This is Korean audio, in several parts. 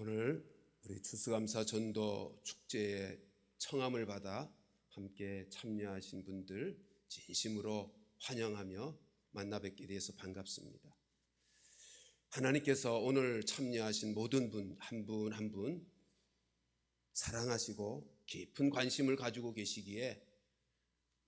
오늘 우리 추수감사 전도 축제에 청함을 받아 함께 참여하신 분들 진심으로 환영하며 만나 뵙게 되어서 반갑습니다. 하나님께서 오늘 참여하신 모든 분 한 분 한 분 사랑하시고 깊은 관심을 가지고 계시기에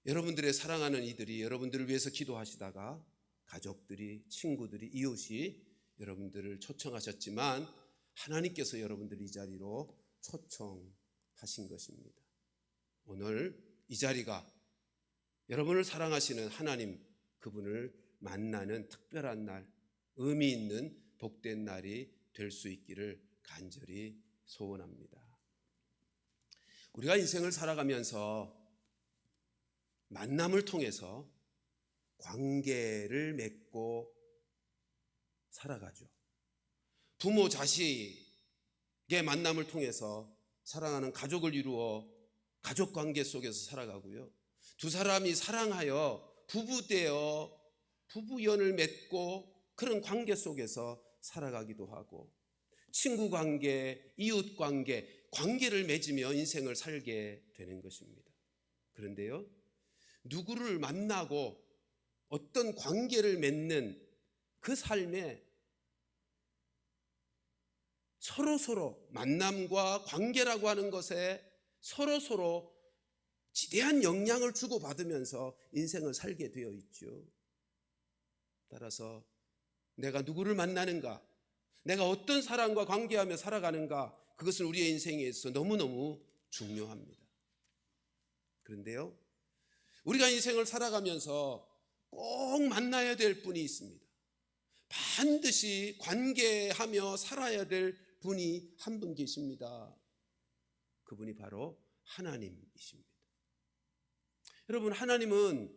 여러분들의 사랑하는 이들이 여러분들을 위해서 기도하시다가 가족들이, 친구들이, 이웃이 여러분들을 초청하셨지만 하나님께서 여러분들을 이 자리로 초청하신 것입니다. 오늘 이 자리가 여러분을 사랑하시는 하나님, 그분을 만나는 특별한 날, 의미 있는 복된 날이 될 수 있기를 간절히 소원합니다. 우리가 인생을 살아가면서 만남을 통해서 관계를 맺고 살아가죠. 부모 자식의 만남을 통해서 사랑하는 가족을 이루어 가족 관계 속에서 살아가고요. 두 사람이 사랑하여 부부되어 부부연을 맺고 그런 관계 속에서 살아가기도 하고, 친구 관계, 이웃 관계, 관계를 맺으며 인생을 살게 되는 것입니다. 그런데요, 누구를 만나고 어떤 관계를 맺는 그 삶에 서로 만남과 관계라고 하는 것에 서로 지대한 영향을 주고받으면서 인생을 살게 되어 있죠. 따라서 내가 누구를 만나는가, 내가 어떤 사람과 관계하며 살아가는가, 그것은 우리의 인생에 있어서 너무너무 중요합니다. 그런데요, 우리가 인생을 살아가면서 꼭 만나야 될 분이 있습니다. 반드시 관계하며 살아야 될 분이 한 분 계십니다. 그분이 바로 하나님이십니다. 여러분, 하나님은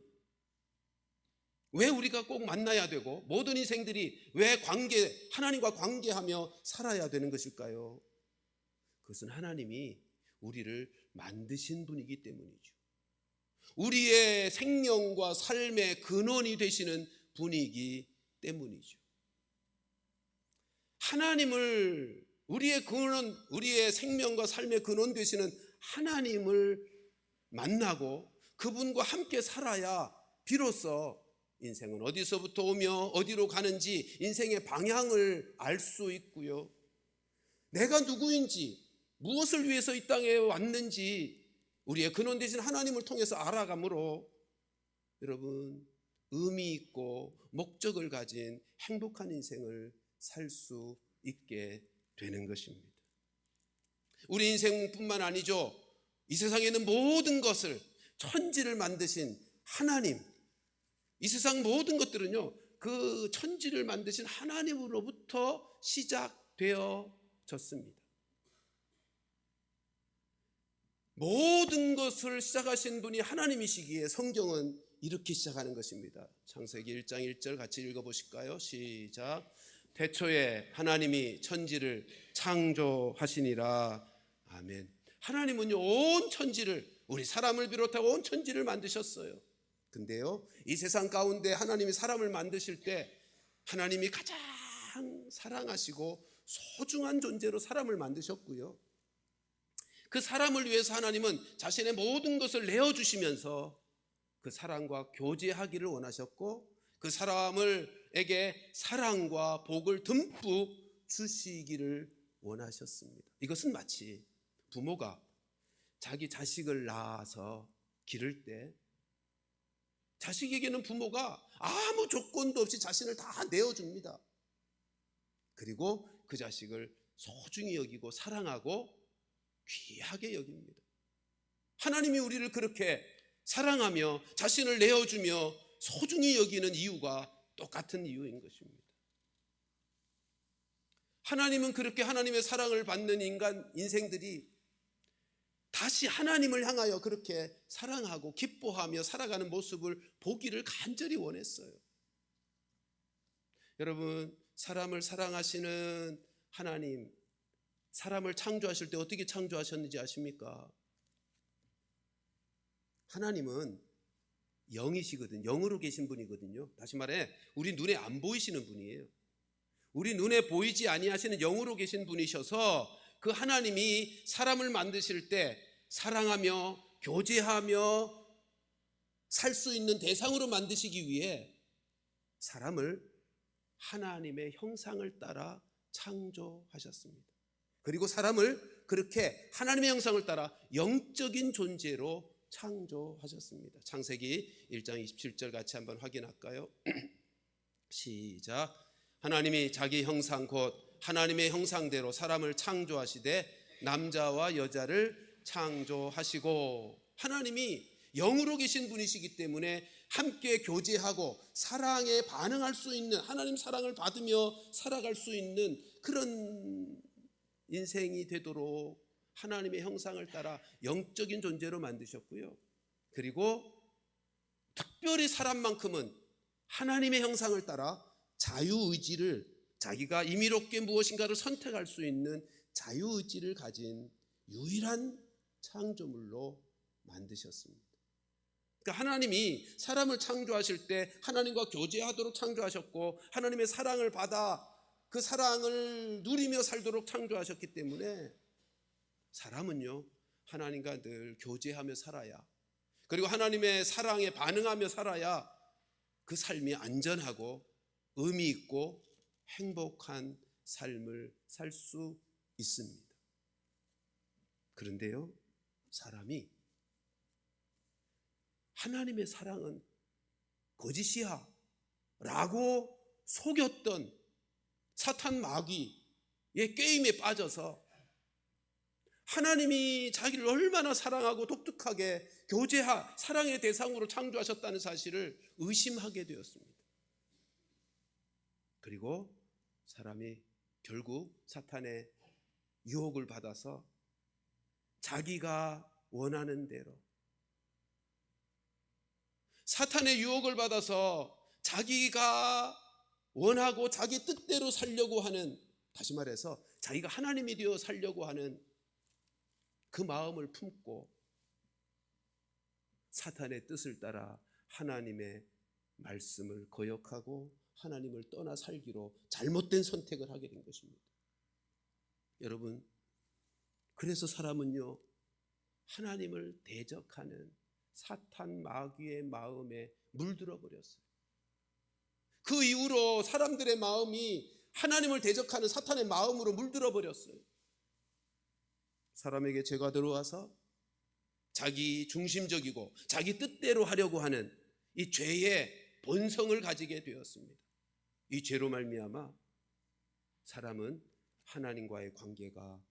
왜 우리가 꼭 만나야 되고 모든 인생들이 왜 하나님과 관계하며 살아야 되는 것일까요? 그것은 하나님이 우리를 만드신 분이기 때문이죠. 우리의 생명과 삶의 근원이 되시는 분이기 때문이죠. 하나님을 우리의 생명과 삶의 근원 되시는 하나님을 만나고 그분과 함께 살아야 비로소 인생은 어디서부터 오며 어디로 가는지 인생의 방향을 알 수 있고요. 내가 누구인지, 무엇을 위해서 이 땅에 왔는지 우리의 근원 되신 하나님을 통해서 알아가므로 여러분, 의미 있고 목적을 가진 행복한 인생을 살 수 있게 되는 것입니다. 우리 인생뿐만 아니죠. 이 세상에 있는 모든 것을, 천지를 만드신 하나님, 이 세상 모든 것들은요, 그 천지를 만드신 하나님으로부터 시작되어졌습니다. 모든 것을 시작하신 분이 하나님이시기에 성경은 이렇게 시작하는 것입니다. 창세기 1장 1절 같이 읽어보실까요? 시작. 태초에 하나님이 천지를 창조하시니라. 아멘. 하나님은요, 온 천지를, 우리 사람을 비롯하고 온 천지를 만드셨어요. 근데요, 이 세상 가운데 하나님이 사람을 만드실 때 하나님이 가장 사랑하시고 소중한 존재로 사람을 만드셨고요. 그 사람을 위해서 하나님은 자신의 모든 것을 내어주시면서 그 사람과 교제하기를 원하셨고, 그 사람에게 사랑과 복을 듬뿍 주시기를 원하셨습니다. 이것은 마치 부모가 자기 자식을 낳아서 기를 때 자식에게는 부모가 아무 조건도 없이 자신을 다 내어줍니다. 그리고 그 자식을 소중히 여기고 사랑하고 귀하게 여깁니다. 하나님이 우리를 그렇게 사랑하며 자신을 내어주며 소중히 여기는 이유가 똑같은 이유인 것입니다. 하나님은 그렇게 하나님의 사랑을 받는 인생들이 다시 하나님을 향하여 그렇게 사랑하고 기뻐하며 살아가는 모습을 보기를 간절히 원했어요. 여러분, 사람을 사랑하시는 하나님, 사람을 창조하실 때 어떻게 창조하셨는지 아십니까? 하나님은 영이시거든요. 영으로 계신 분이거든요. 다시 말해, 우리 눈에 안 보이시는 분이에요. 우리 눈에 보이지 아니하시는 영으로 계신 분이셔서 그 하나님이 사람을 만드실 때 사랑하며 교제하며 살 수 있는 대상으로 만드시기 위해 사람을 하나님의 형상을 따라 창조하셨습니다. 그리고 사람을 그렇게 하나님의 형상을 따라 영적인 존재로 창조하셨습니다. 창세기 1장 27절 같이 한번 확인할까요? 시작. 하나님이 자기 형상 곧 하나님의 형상대로 사람을 창조하시되 남자와 여자를 창조하시고, 하나님이 영으로 계신 분이시기 때문에 함께 교제하고 사랑에 반응할 수 있는, 하나님 사랑을 받으며 살아갈 수 있는 그런 인생이 되도록 하나님의 형상을 따라 영적인 존재로 만드셨고요. 그리고 특별히 사람만큼은 하나님의 형상을 따라 자유의지를, 자기가 임의롭게 무엇인가를 선택할 수 있는 자유의지를 가진 유일한 창조물로 만드셨습니다. 그러니까 하나님이 사람을 창조하실 때 하나님과 교제하도록 창조하셨고, 하나님의 사랑을 받아 그 사랑을 누리며 살도록 창조하셨기 때문에 사람은요, 하나님과 늘 교제하며 살아야, 그리고 하나님의 사랑에 반응하며 살아야 그 삶이 안전하고 의미 있고 행복한 삶을 살 수 있습니다. 그런데요, 사람이 하나님의 사랑은 거짓이야 라고 속였던 사탄 마귀의 게임에 빠져서 하나님이 자기를 얼마나 사랑하고 독특하게 사랑의 대상으로 창조하셨다는 사실을 의심하게 되었습니다. 그리고 사람이 결국 사탄의 유혹을 받아서 자기가 원하는 대로, 사탄의 유혹을 받아서 자기가 원하고 자기 뜻대로 살려고 하는, 다시 말해서 자기가 하나님이 되어 살려고 하는 그 마음을 품고 사탄의 뜻을 따라 하나님의 말씀을 거역하고 하나님을 떠나 살기로 잘못된 선택을 하게 된 것입니다. 여러분, 그래서 사람은요, 하나님을 대적하는 사탄 마귀의 마음에 물들어 버렸어요. 그 이후로 사람들의 마음이 하나님을 대적하는 사탄의 마음으로 물들어 버렸어요. 사람에게 죄가 들어와서 자기 중심적이고 자기 뜻대로 하려고 하는 이 죄의 본성을 가지게 되었습니다. 이 죄로 말미암아 사람은 하나님과의 관계가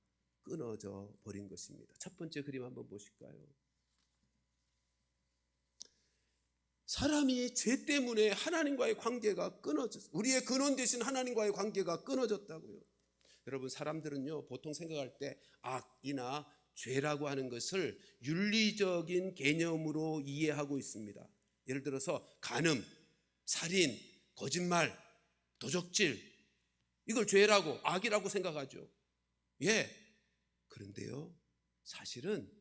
끊어져 버린 것입니다. 첫 번째 그림 한번 보실까요? 사람이 죄 때문에 하나님과의 관계가 끊어졌어요. 우리의 근원 되신 하나님과의 관계가 끊어졌다고요. 여러분, 사람들은요, 보통 생각할 때 악이나 죄라고 하는 것을 윤리적인 개념으로 이해하고 있습니다. 예를 들어서 간음, 살인, 거짓말, 도적질, 이걸 죄라고, 악이라고 생각하죠. 예. 그런데요, 사실은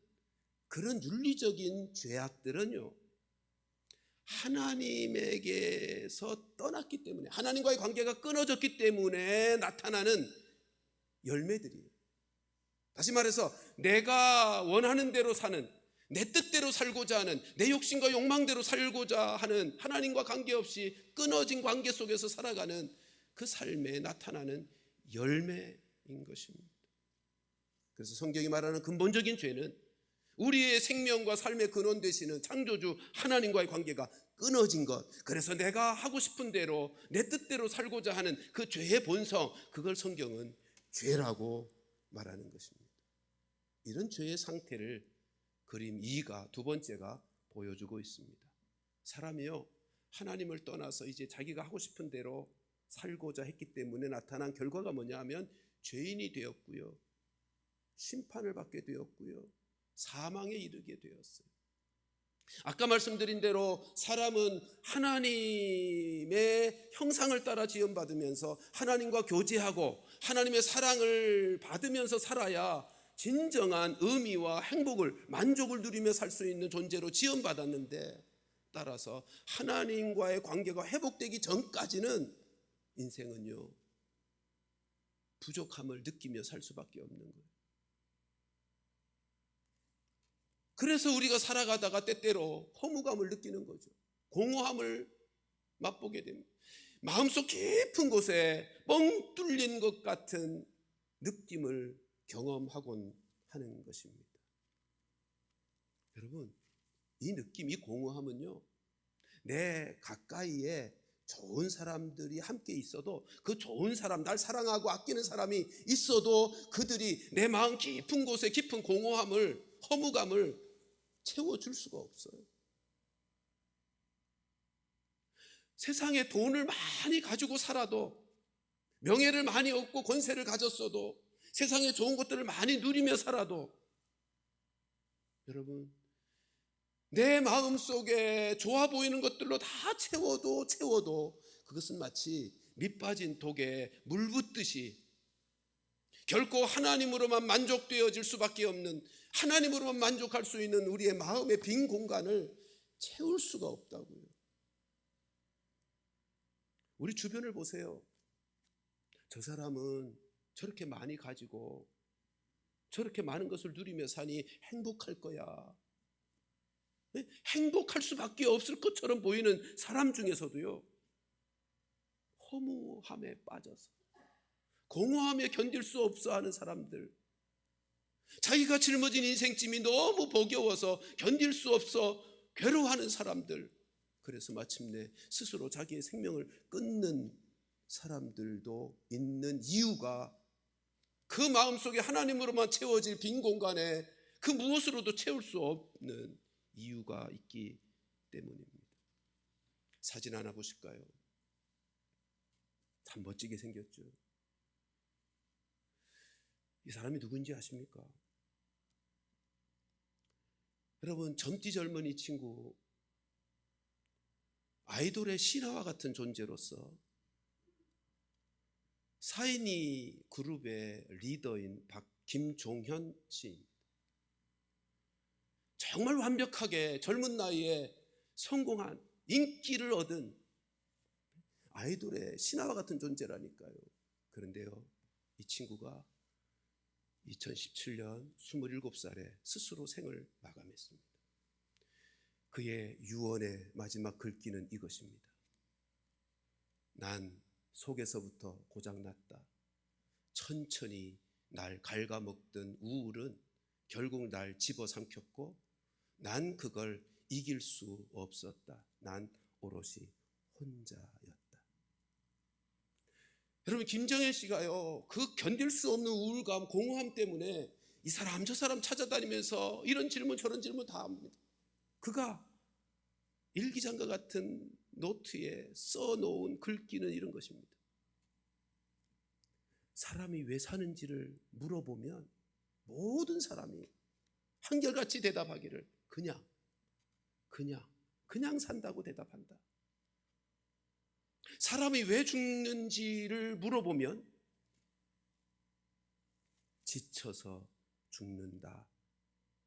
그런 윤리적인 죄악들은요, 하나님에게서 떠났기 때문에, 하나님과의 관계가 끊어졌기 때문에 나타나는 열매들이에요. 다시 말해서 내가 원하는 대로 사는, 내 뜻대로 살고자 하는, 내 욕심과 욕망대로 살고자 하는, 하나님과 관계없이 끊어진 관계 속에서 살아가는 그 삶에 나타나는 열매인 것입니다. 그래서 성경이 말하는 근본적인 죄는 우리의 생명과 삶의 근원 되시는 창조주 하나님과의 관계가 끊어진 것, 그래서 내가 하고 싶은 대로 내 뜻대로 살고자 하는 그 죄의 본성, 그걸 성경은 죄라고 말하는 것입니다. 이런 죄의 상태를 그림 2가, 두 번째가 보여주고 있습니다. 사람이요, 하나님을 떠나서 이제 자기가 하고 싶은 대로 살고자 했기 때문에 나타난 결과가 뭐냐 하면 죄인이 되었고요, 심판을 받게 되었고요, 사망에 이르게 되었어요. 아까 말씀드린 대로 사람은 하나님의 형상을 따라 지음받으면서 하나님과 교제하고 하나님의 사랑을 받으면서 살아야 진정한 의미와 행복을, 만족을 누리며 살 수 있는 존재로 지음받았는데, 따라서 하나님과의 관계가 회복되기 전까지는 인생은요, 부족함을 느끼며 살 수밖에 없는 거예요. 그래서 우리가 살아가다가 때때로 허무감을 느끼는 거죠. 공허함을 맛보게 됩니다. 마음속 깊은 곳에 뻥 뚫린 것 같은 느낌을 경험하곤 하는 것입니다. 여러분, 이 느낌, 이 공허함은요, 내 가까이에 좋은 사람들이 함께 있어도, 그 좋은 사람, 날 사랑하고 아끼는 사람이 있어도 그들이 내 마음 깊은 곳에 깊은 공허함을, 허무감을 채워줄 수가 없어요. 세상에 돈을 많이 가지고 살아도, 명예를 많이 얻고 권세를 가졌어도, 세상에 좋은 것들을 많이 누리며 살아도, 여러분, 내 마음속에 좋아 보이는 것들로 다 채워도 그것은 마치 밑 빠진 독에 물 붓듯이 결코 하나님으로만 만족되어질 수밖에 없는, 하나님으로만 만족할 수 있는 우리의 마음의 빈 공간을 채울 수가 없다고요. 우리 주변을 보세요. 저 사람은 저렇게 많이 가지고 저렇게 많은 것을 누리며 사니 행복할 거야. 행복할 수밖에 없을 것처럼 보이는 사람 중에서도요, 허무함에 빠져서 공허함에 견딜 수 없어 하는 사람들, 자기가 짊어진 인생짐이 너무 버거워서 견딜 수 없어 괴로워하는 사람들, 그래서 마침내 스스로 자기의 생명을 끊는 사람들도 있는 이유가 그 마음속에 하나님으로만 채워질 빈 공간에 그 무엇으로도 채울 수 없는 이유가 있기 때문입니다. 사진 하나 보실까요? 참 멋지게 생겼죠. 이 사람이 누군지 아십니까? 여러분, 젊디 젊은 이 친구, 아이돌의 신화와 같은 존재로서 사인이 그룹의 리더인 김종현 씨, 정말 완벽하게 젊은 나이에 성공한, 인기를 얻은 아이돌의 신화와 같은 존재라니까요. 그런데요, 이 친구가 2017년 27살에 스스로 생을 마감했습니다. 그의 유언의 마지막 글귀는 이것입니다. 난 속에서부터 고장났다. 천천히 날 갉아먹던 우울은 결국 날 집어삼켰고 난 그걸 이길 수 없었다. 난 오롯이 혼자였다. 여러분, 김정현 씨가요, 그 견딜 수 없는 우울감, 공허함 때문에 이 사람 저 사람 찾아다니면서 이런 질문 저런 질문 다 합니다. 그가 일기장과 같은 노트에 써놓은 글귀는 이런 것입니다. 사람이 왜 사는지를 물어보면 모든 사람이 한결같이 대답하기를 그냥 산다고 대답한다. 사람이 왜 죽는지를 물어보면 지쳐서 죽는다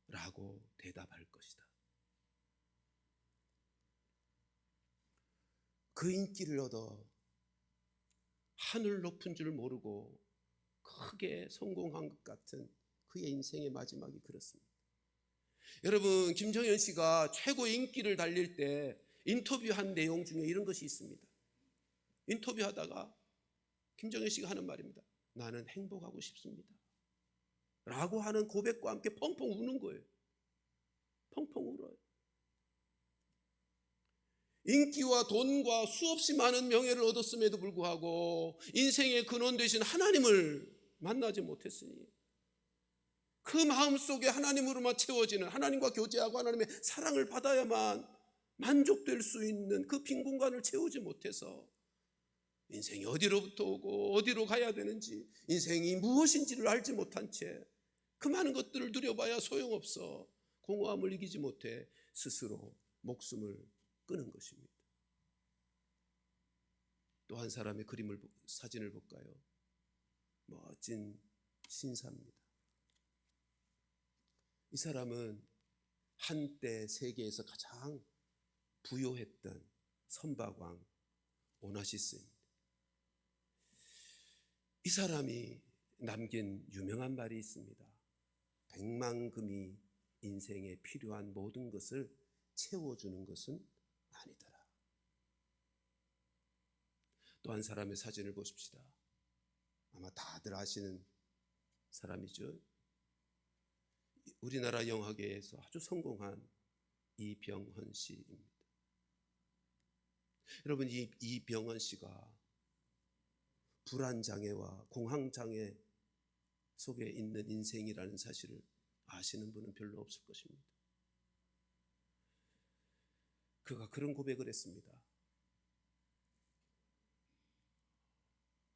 라고 대답할 것이다. 그 인기를 얻어 하늘 높은 줄 모르고 크게 성공한 것 같은 그의 인생의 마지막이 그렇습니다. 여러분, 김정현 씨가 최고 인기를 달릴 때 인터뷰한 내용 중에 이런 것이 있습니다. 인터뷰하다가 김정현 씨가 하는 말입니다. 나는 행복하고 싶습니다 라고 하는 고백과 함께 펑펑 우는 거예요. 펑펑 울어요. 인기와 돈과 수없이 많은 명예를 얻었음에도 불구하고 인생의 근원 되신 하나님을 만나지 못했으니, 그 마음속에 하나님으로만 채워지는, 하나님과 교제하고 하나님의 사랑을 받아야만 만족될 수 있는 그 빈 공간을 채우지 못해서 인생이 어디로부터 오고 어디로 가야 되는지, 인생이 무엇인지를 알지 못한 채 그 많은 것들을 누려봐야 소용없어 공허함을 이기지 못해 스스로 목숨을 끄는 것입니다. 또 한 사람의 사진을 볼까요? 멋진 신사입니다. 이 사람은 한때 세계에서 가장 부요했던 선박왕 오나시스입니다. 이 사람이 남긴 유명한 말이 있습니다. 백만금이 인생에 필요한 모든 것을 채워주는 것은 아니더라. 또 한 사람의 사진을 보십시다. 아마 다들 아시는 사람이죠. 우리나라 영화계에서 아주 성공한 이병헌 씨입니다. 여러분, 이병헌 씨가 불안장애와 공황장애 속에 있는 인생이라는 사실을 아시는 분은 별로 없을 것입니다. 그가 그런 고백을 했습니다.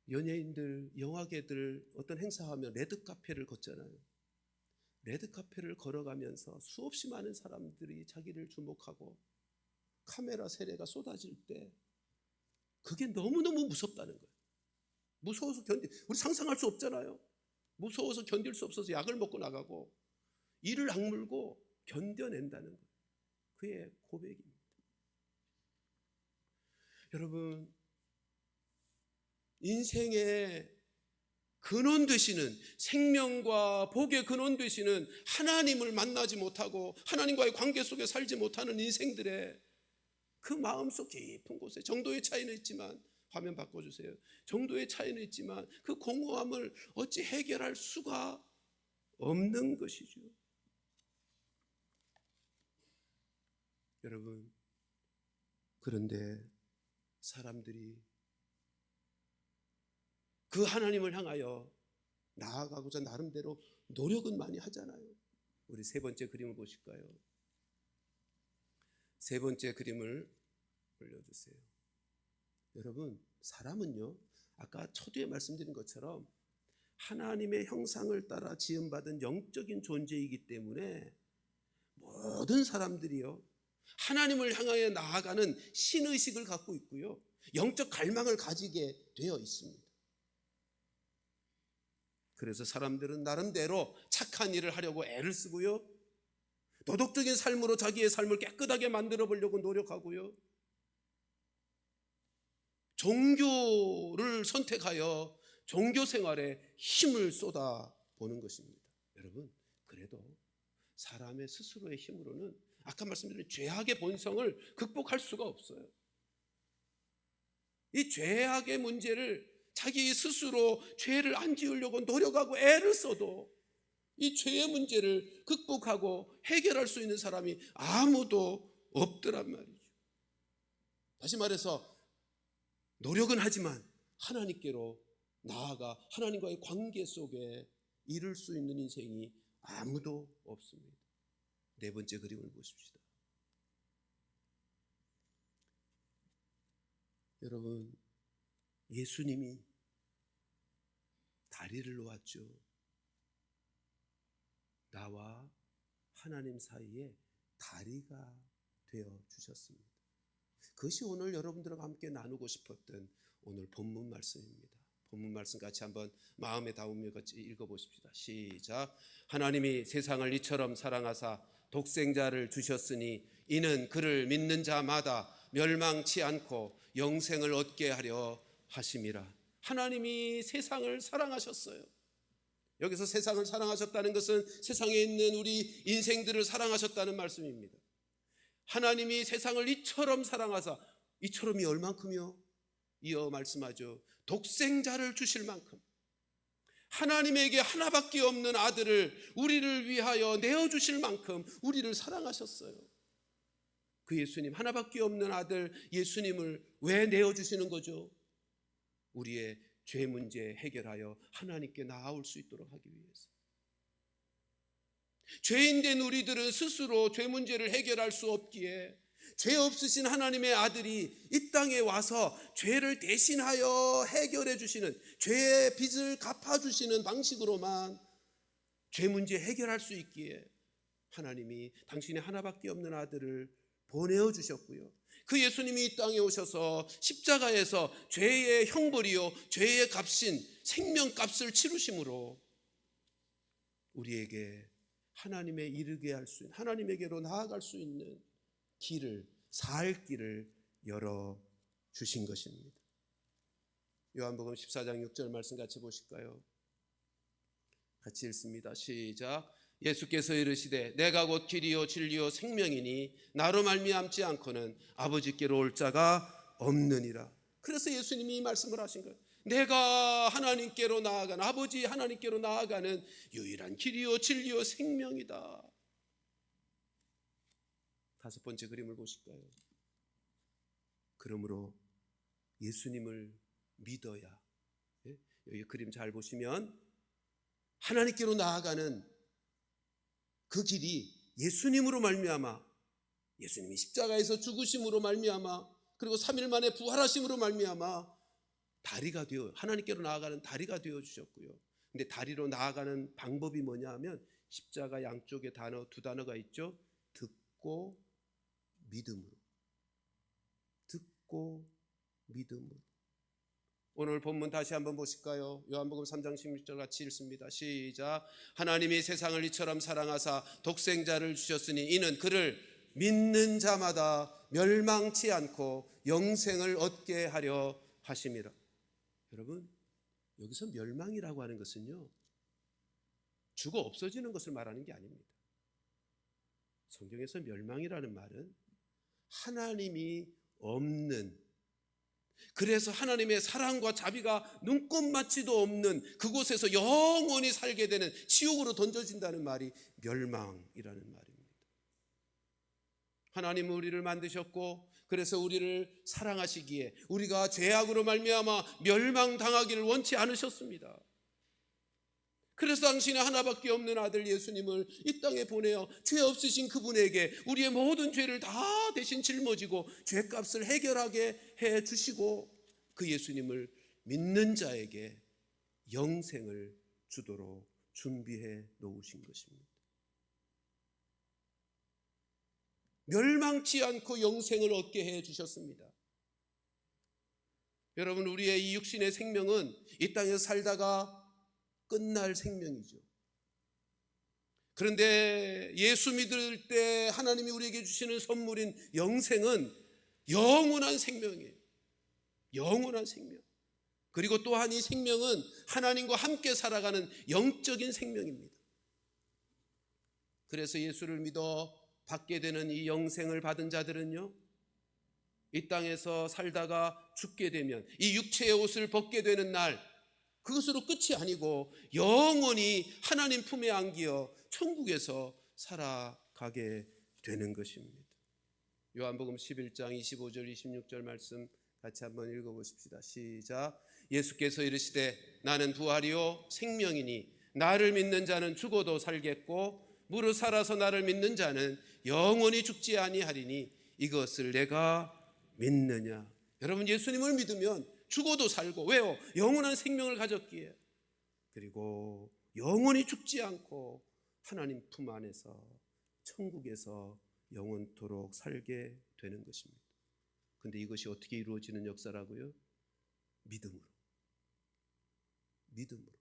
연예인들, 영화계들 어떤 행사하면 레드카페를 걷잖아요. 레드카페를 걸어가면서 수없이 많은 사람들이 자기를 주목하고 카메라 세례가 쏟아질 때 그게 너무너무 무섭다는 거예요. 무서워서 우리 상상할 수 없잖아요. 무서워서 견딜 수 없어서 약을 먹고 나가고 이를 악물고 견뎌낸다는 거예요. 그의 고백입니다. 여러분, 인생의 근원 되시는, 생명과 복의 근원 되시는 하나님을 만나지 못하고 하나님과의 관계 속에 살지 못하는 인생들의 그 마음속 깊은 곳에, 정도의 차이는 있지만, 화면 바꿔주세요. 정도의 차이는 있지만 그 공허함을 어찌 해결할 수가 없는 것이죠. 여러분, 그런데 사람들이 그 하나님을 향하여 나아가고자 나름대로 노력은 많이 하잖아요. 우리 세 번째 그림을 보실까요? 세 번째 그림을 올려주세요. 여러분, 사람은요, 아까 초두에 말씀드린 것처럼 하나님의 형상을 따라 지음받은 영적인 존재이기 때문에 모든 사람들이요, 하나님을 향하여 나아가는 신의식을 갖고 있고요, 영적 갈망을 가지게 되어 있습니다. 그래서 사람들은 나름대로 착한 일을 하려고 애를 쓰고요, 도덕적인 삶으로 자기의 삶을 깨끗하게 만들어 보려고 노력하고요, 종교를 선택하여 종교 생활에 힘을 쏟아보는 것입니다. 여러분, 그래도 사람의 스스로의 힘으로는 아까 말씀드린 죄악의 본성을 극복할 수가 없어요. 이 죄악의 문제를 자기 스스로 죄를 안 지으려고 노력하고 애를 써도 이 죄의 문제를 극복하고 해결할 수 있는 사람이 아무도 없더란 말이죠. 다시 말해서 노력은 하지만 하나님께로 나아가 하나님과의 관계 속에 이룰 수 있는 인생이 아무도 없습니다. 네 번째 그림을 보십시다. 여러분, 예수님이 다리를 놓았죠. 나와 하나님 사이에 다리가 되어 주셨습니다. 그것이 오늘 여러분들과 함께 나누고 싶었던 오늘 본문 말씀입니다. 본문 말씀 같이 한번 마음에 담으며 같이 읽어보십시다. 시작. 하나님이 세상을 이처럼 사랑하사 독생자를 주셨으니 이는 그를 믿는 자마다 멸망치 않고 영생을 얻게 하려 하심이라. 하나님이 세상을 사랑하셨어요. 여기서 세상을 사랑하셨다는 것은 세상에 있는 우리 인생들을 사랑하셨다는 말씀입니다. 하나님이 세상을 이처럼 사랑하사, 이처럼이 얼만큼요? 이어 말씀하죠. 독생자를 주실 만큼, 하나님에게 하나밖에 없는 아들을 우리를 위하여 내어주실 만큼 우리를 사랑하셨어요. 그 예수님, 하나밖에 없는 아들 예수님을 왜 내어주시는 거죠? 우리의 죄 문제 해결하여 하나님께 나아올 수 있도록 하기 위해서. 죄인된 우리들은 스스로 죄 문제를 해결할 수 없기에 죄 없으신 하나님의 아들이 이 땅에 와서 죄를 대신하여 해결해 주시는, 죄의 빚을 갚아주시는 방식으로만 죄 문제 해결할 수 있기에 하나님이 당신의 하나밖에 없는 아들을 보내어 주셨고요, 그 예수님이 이 땅에 오셔서 십자가에서 죄의 형벌이요 죄의 값인 생명값을 치르심으로 우리에게 하나님에 이르게 할 수 있는, 하나님에게로 나아갈 수 있는 길을, 살 길을 열어주신 것입니다. 요한복음 14장 6절 말씀 같이 보실까요? 같이 읽습니다. 시작. 예수께서 이르시되 내가 곧 길이요 진리요 생명이니 나로 말미암지 않고는 아버지께로 올 자가 없느니라. 그래서 예수님이 이 말씀을 하신 거예요. 내가 하나님께로 나아가는, 아버지 하나님께로 나아가는 유일한 길이요 진리요 생명이다. 다섯 번째 그림을 보실까요? 그러므로 예수님을 믿어야, 여기 그림 잘 보시면 하나님께로 나아가는 그 길이 예수님으로 말미암아, 예수님이 십자가에서 죽으심으로 말미암아, 그리고 3일 만에 부활하심으로 말미암아 다리가 되어, 하나님께로 나아가는 다리가 되어 주셨고요. 근데 다리로 나아가는 방법이 뭐냐 하면 십자가 양쪽에 단어, 두 단어가 있죠. 듣고 믿음으로. 듣고 믿음으로. 오늘 본문 다시 한번 보실까요? 요한복음 3장 16절 같이 읽습니다. 시작. 하나님이 세상을 이처럼 사랑하사 독생자를 주셨으니 이는 그를 믿는 자마다 멸망치 않고 영생을 얻게 하려 하심이라. 여러분, 여기서 멸망이라고 하는 것은요, 죽어 없어지는 것을 말하는 게 아닙니다. 성경에서 멸망이라는 말은 하나님이 없는, 그래서 하나님의 사랑과 자비가 눈꼽맞지도 없는 그곳에서 영원히 살게 되는, 지옥으로 던져진다는 말이 멸망이라는 말입니다. 하나님은 우리를 만드셨고 그래서 우리를 사랑하시기에 우리가 죄악으로 말미암아 멸망당하기를 원치 않으셨습니다. 그래서 당신의 하나밖에 없는 아들 예수님을 이 땅에 보내어 죄 없으신 그분에게 우리의 모든 죄를 다 대신 짊어지고 죄값을 해결하게 해주시고 그 예수님을 믿는 자에게 영생을 주도록 준비해 놓으신 것입니다. 멸망치 않고 영생을 얻게 해주셨습니다. 여러분, 우리의 이 육신의 생명은 이 땅에서 살다가 끝날 생명이죠. 그런데 예수 믿을 때 하나님이 우리에게 주시는 선물인 영생은 영원한 생명이에요. 영원한 생명. 그리고 또한 이 생명은 하나님과 함께 살아가는 영적인 생명입니다. 그래서 예수를 믿어 받게 되는 이 영생을 받은 자들은요, 이 땅에서 살다가 죽게 되면 이 육체의 옷을 벗게 되는 날, 그것으로 끝이 아니고 영원히 하나님 품에 안기어 천국에서 살아가게 되는 것입니다. 요한복음 11장 25절 26절 말씀 같이 한번 읽어보십시다. 시작. 예수께서 이르시되 나는 부활이요 생명이니 나를 믿는 자는 죽어도 살겠고 무릇 살아서 나를 믿는 자는 영원히 죽지 아니하리니 이것을 내가 믿느냐. 여러분, 예수님을 믿으면 죽어도 살고, 왜요? 영원한 생명을 가졌기에, 그리고 영원히 죽지 않고 하나님 품 안에서 천국에서 영원토록 살게 되는 것입니다. 그런데 이것이 어떻게 이루어지는 역사라고요? 믿음으로. 믿음으로.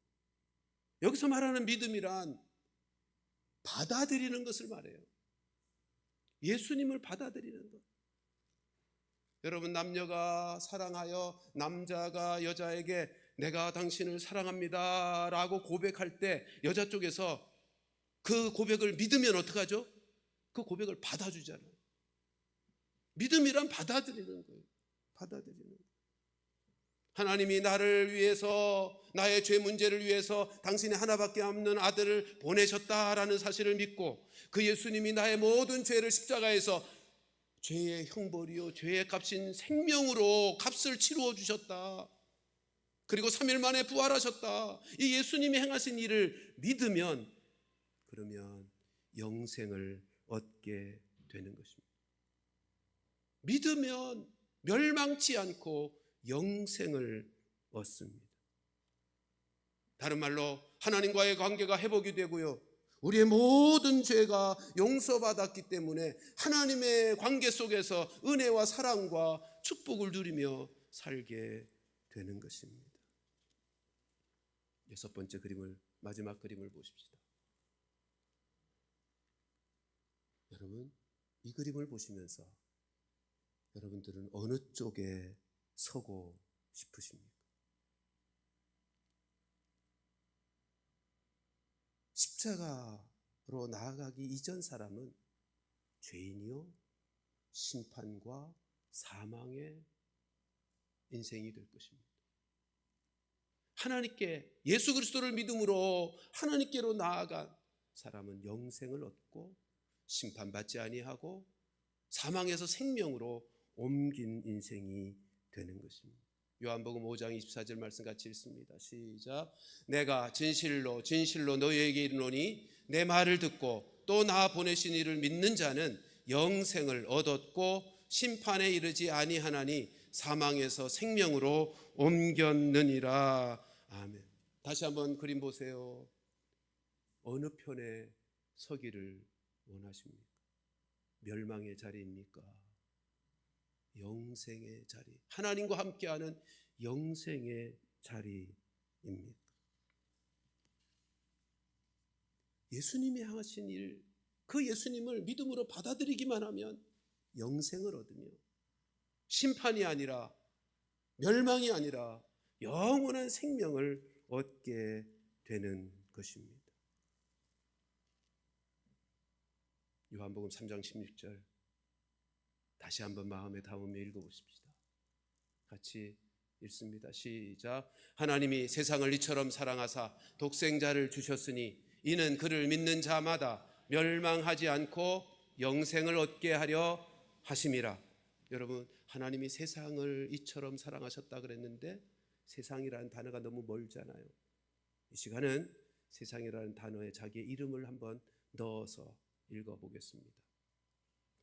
여기서 말하는 믿음이란 받아들이는 것을 말해요. 예수님을 받아들이는 것. 여러분, 남녀가 사랑하여 남자가 여자에게 내가 당신을 사랑합니다 라고 고백할 때 여자 쪽에서 그 고백을 믿으면 어떡하죠? 그 고백을 받아주잖아요. 믿음이란 받아들이는 거예요. 받아들이는 거예요. 하나님이 나를 위해서, 나의 죄 문제를 위해서 당신의 하나밖에 없는 아들을 보내셨다라는 사실을 믿고 그 예수님이 나의 모든 죄를 십자가에서 죄의 형벌이요 죄의 값인 생명으로 값을 치루어 주셨다. 그리고 3일 만에 부활하셨다. 이 예수님이 행하신 일을 믿으면, 그러면 영생을 얻게 되는 것입니다. 믿으면 멸망치 않고 영생을 얻습니다. 다른 말로 하나님과의 관계가 회복이 되고요, 우리의 모든 죄가 용서받았기 때문에 하나님의 관계 속에서 은혜와 사랑과 축복을 누리며 살게 되는 것입니다. 여섯 번째 그림을, 마지막 그림을 보십시다. 여러분, 이 그림을 보시면서 여러분들은 어느 쪽에 서고 싶으십니까? 십자가로 나아가기 이전 사람은 죄인이요 심판과 사망의 인생이 될 것입니다. 하나님께 예수 그리스도를 믿음으로 하나님께로 나아간 사람은 영생을 얻고 심판받지 아니하고 사망에서 생명으로 옮긴 인생이 되는 것입니다. 요한복음 5장 24절 말씀 같이 읽습니다. 시작. 내가 진실로 진실로 너희에게 이르노니 내 말을 듣고 또 나 보내신 이를 믿는 자는 영생을 얻었고 심판에 이르지 아니하나니 사망에서 생명으로 옮겼느니라. 아멘. 다시 한번 그림 보세요. 어느 편에 서기를 원하십니까? 멸망의 자리입니까? 영생의 자리, 하나님과 함께하는 영생의 자리입니다. 예수님이 향하신 일, 그 예수님을 믿음으로 받아들이기만 하면 영생을 얻으며 심판이 아니라 멸망이 아니라 영원한 생명을 얻게 되는 것입니다. 요한복음 3장 16절 다시 한번 마음에 담으며 읽어보십시다. 같이 읽습니다. 시작. 하나님이 세상을 이처럼 사랑하사 독생자를 주셨으니 이는 그를 믿는 자마다 멸망하지 않고 영생을 얻게 하려 하심이라. 여러분, 하나님이 세상을 이처럼 사랑하셨다 그랬는데 세상이라는 단어가 너무 멀잖아요. 이 시간은 세상이라는 단어에 자기의 이름을 한번 넣어서 읽어보겠습니다.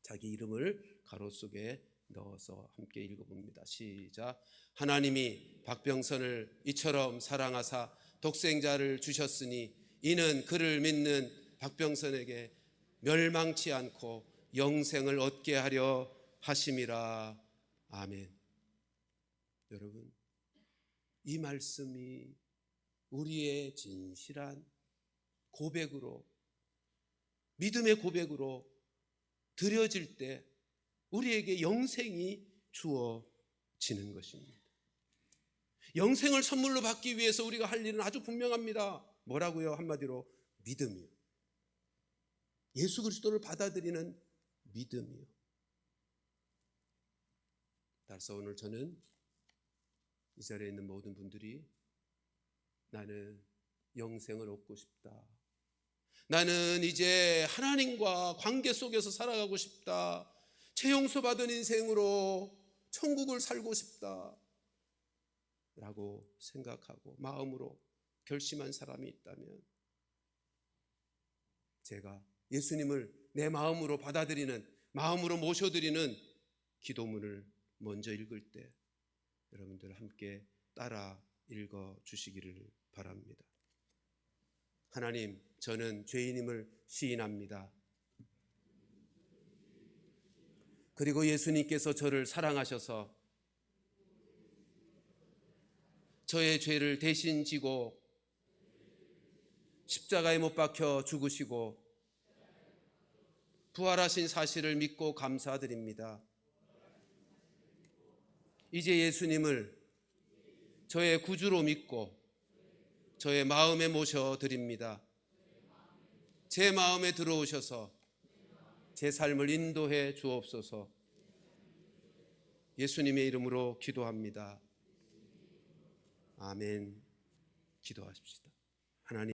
자기 이름을 가로 속에 넣어서 함께 읽어봅니다. 시작. 하나님이 박병선을 이처럼 사랑하사 독생자를 주셨으니 이는 그를 믿는 박병선에게 멸망치 않고 영생을 얻게 하려 하심이라. 아멘. 여러분, 이 말씀이 우리의 진실한 고백으로, 믿음의 고백으로 드려질 때 우리에게 영생이 주어지는 것입니다. 영생을 선물로 받기 위해서 우리가 할 일은 아주 분명합니다. 뭐라고요? 한마디로 믿음이요. 예수 그리스도를 받아들이는 믿음이요. 따라서 오늘 저는 이 자리에 있는 모든 분들이 나는 영생을 얻고 싶다, 나는 이제 하나님과 관계 속에서 살아가고 싶다, 죄 용서받은 인생으로 천국을 살고 싶다 라고 생각하고 마음으로 결심한 사람이 있다면 제가 예수님을 내 마음으로 받아들이는, 마음으로 모셔드리는 기도문을 먼저 읽을 때 여러분들 함께 따라 읽어주시기를 바랍니다. 하나님, 저는 죄인임을 시인합니다. 그리고 예수님께서 저를 사랑하셔서 저의 죄를 대신 지고 십자가에 못 박혀 죽으시고 부활하신 사실을 믿고 감사드립니다. 이제 예수님을 저의 구주로 믿고 저의 마음에 모셔드립니다. 제 마음에 들어오셔서 제 삶을 인도해 주옵소서. 예수님의 이름으로 기도합니다. 아멘. 기도하십시다. 하나님.